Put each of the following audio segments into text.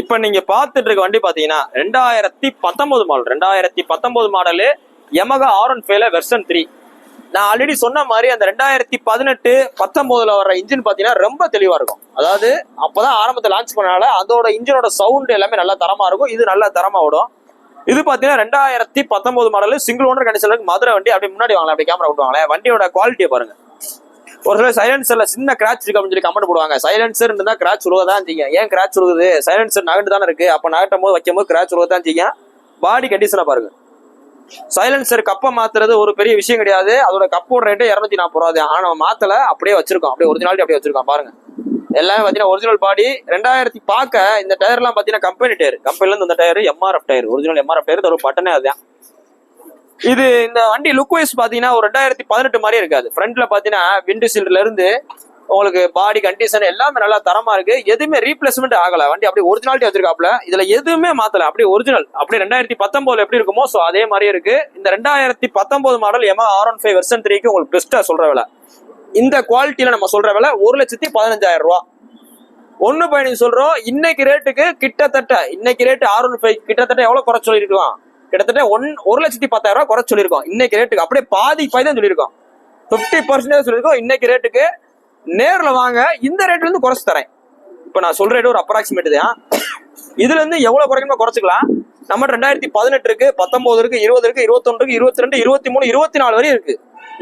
இப்ப நீங்க பாத்துட்டு இருக்க வண்டி பாத்தீங்கன்னா 2019 மாடலு Yamaha R15 வெர்ஷன் 3. நான் ஆல்ரெடி சொன்ன மாதிரி அந்த 2018-19 வர்ற இன்ஜின் பாத்தீங்கன்னா ரொம்ப தெளிவா இருக்கும். அதாவது அப்பதான் ஆரம்பத்தை லான்ச் பண்ணனால அதோட இன்ஜினோட சவுண்ட் எல்லாமே நல்லா தரமா இருக்கும். இது நல்ல தரமா ஓடும். இது பாத்தீங்கன்னா 2019 மாடல் சிங்கிள் ஓனர் கண்டிஷனுக்கு மதுரை வண்டி. அப்படியே முன்னாடி வாங்கலாம், அப்படியே கேமரா விட்டு வாங்கலாம். வண்டியோட குவாலிட்டியை பாருங்க. ஒரு சில சைலன்சர்ல சின்ன கிராச் இருக்கு அப்படின்னு சொல்லி கமெண்ட் போடுவாங்க. சைலன்சர் இருந்தா கிராச் உருவதான் செய்யும். ஏன் கிராச் உருகுது? சைலன்சர் நகட்டு தானே இருக்கு. அப்ப நகட்டும் போது வைக்கும் போது கிராச் உருவதான் செய்யும். பாடி கண்டிஷனை பாருங்க. சைலன்சர் கப்பை மாத்துறது ஒரு பெரிய விஷயம் கிடையாது. அதோட கப்போட ரேட்டு 240 ரூபா. ஆனா நம்ம மாத்தல, அப்படியே வச்சிருக்கோம். அப்படியே ஒரிஜினாலிட்டி அப்படியே வச்சிருக்கோம் பாருங்க. எல்லாமே பாத்தீங்கன்னா ஒரிஜினல் பாடி. 2000 பார்க்க இந்த டயர் எல்லாம் பாத்தீங்கன்னா கம்பெனி டயர். கம்பெனில இருந்து இந்த tyre MRF tyre, original MRF tyre. ஒரு பட்டனே அதுதான். இது இந்த வண்டி லுக் வைஸ் பாத்தீங்கன்னா ஒரு 2018 மாதிரியே இருக்காது. ஃப்ரண்ட்ல பாத்தீங்கன்னா விண்டோ சீல்ட்ல இருந்து உங்களுக்கு பாடி கண்டிஷன் எல்லாமே நல்லா தரமா இருக்கு. எதுவுமே ரீப்ளேஸ்மெண்ட் ஆகல. வண்டி அப்படியே ஒரிஜினாலிட்டி வச்சிருக்காப்ல. இதுல எதுவுமே மாத்தல, அப்படியே ஒரிஜினல். அப்படியே 2019 எப்படி இருக்குமோ சோ அதே மாதிரியே இருக்கு. இந்த 2019 மாடல் Yamaha R15 வெர்ஷன் 3க்கு உங்களுக்கு பெஸ்டா சொல்ற விலை. இந்த குவாலிட்டியில நம்ம சொல்ற விலை 1,15,000 ரூபா. 1.5 சொல்றோம். இன்னைக்கு ரேட்டுக்கு கிட்டத்தட்ட இன்னைக்கு ரேட்டு R15 கிட்டத்தட்ட எவ்வளவு குறை சொல்லிருக்கலாம்? கிட்டத்தட்ட 1,10,000 ரூபாய் குறைச்சு சொல்லியிருக்கோம். இன்னைக்கு ரேட்டுக்கு அப்படியே பாதி தான் சொல்லியிருக்கோம். 50% சொல்லியிருக்கோம். இன்னைக்கு ரேட்டுக்கு நேர்ல வாங்க, இந்த ரேட்ல இருந்து குறைச்சு தரேன். இப்ப நான் சொல்ற ரேட் ஒரு அப்ராக்சிமேட் தான். இதுல இருந்து எவ்வளவு குறைக்கணுமோ குறைச்சிக்கலாம். நம்ம 2018 இருக்கு, 19 இருக்கு, 20 இருக்கு, 21 இருக்கு, 22, 23, 24 வரையும் இருக்கு.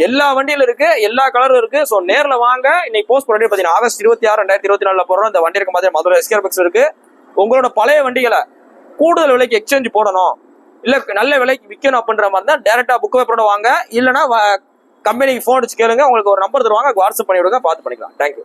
எல்லா வண்டியில இருக்கு, எல்லா கலரும் இருக்கு. சோ நேர்ல வாங்க. இன்னைக்கு போஸ்ட் பண்ணி பாத்தீங்கன்னா ஆகஸ்ட் 26, 2024 போடுறோம். இந்த வண்டி இருக்க மாதிரி மதுரை SKR Bikes இருக்கு. உங்களோட பழைய வண்டிகளை கூடுதல் விலைக்கு எக்ஸ்சேஞ்ச் போடணும், இல்ல நல்ல விலைக்கு விற்கணும் அப்படின்ற மாதிரி தான் டைரக்டா புக் பேப்பரோட வாங்க. இல்லைன்னா கம்பெனிக்கு ஃபோன் அடிச்சு கேளுங்க. உங்களுக்கு ஒரு நம்பர் தருவாங்க, வாட்ஸ்அப் பண்ணி விடுங்க, பார்த்து பண்ணிக்கலாம். தேங்க்யூ.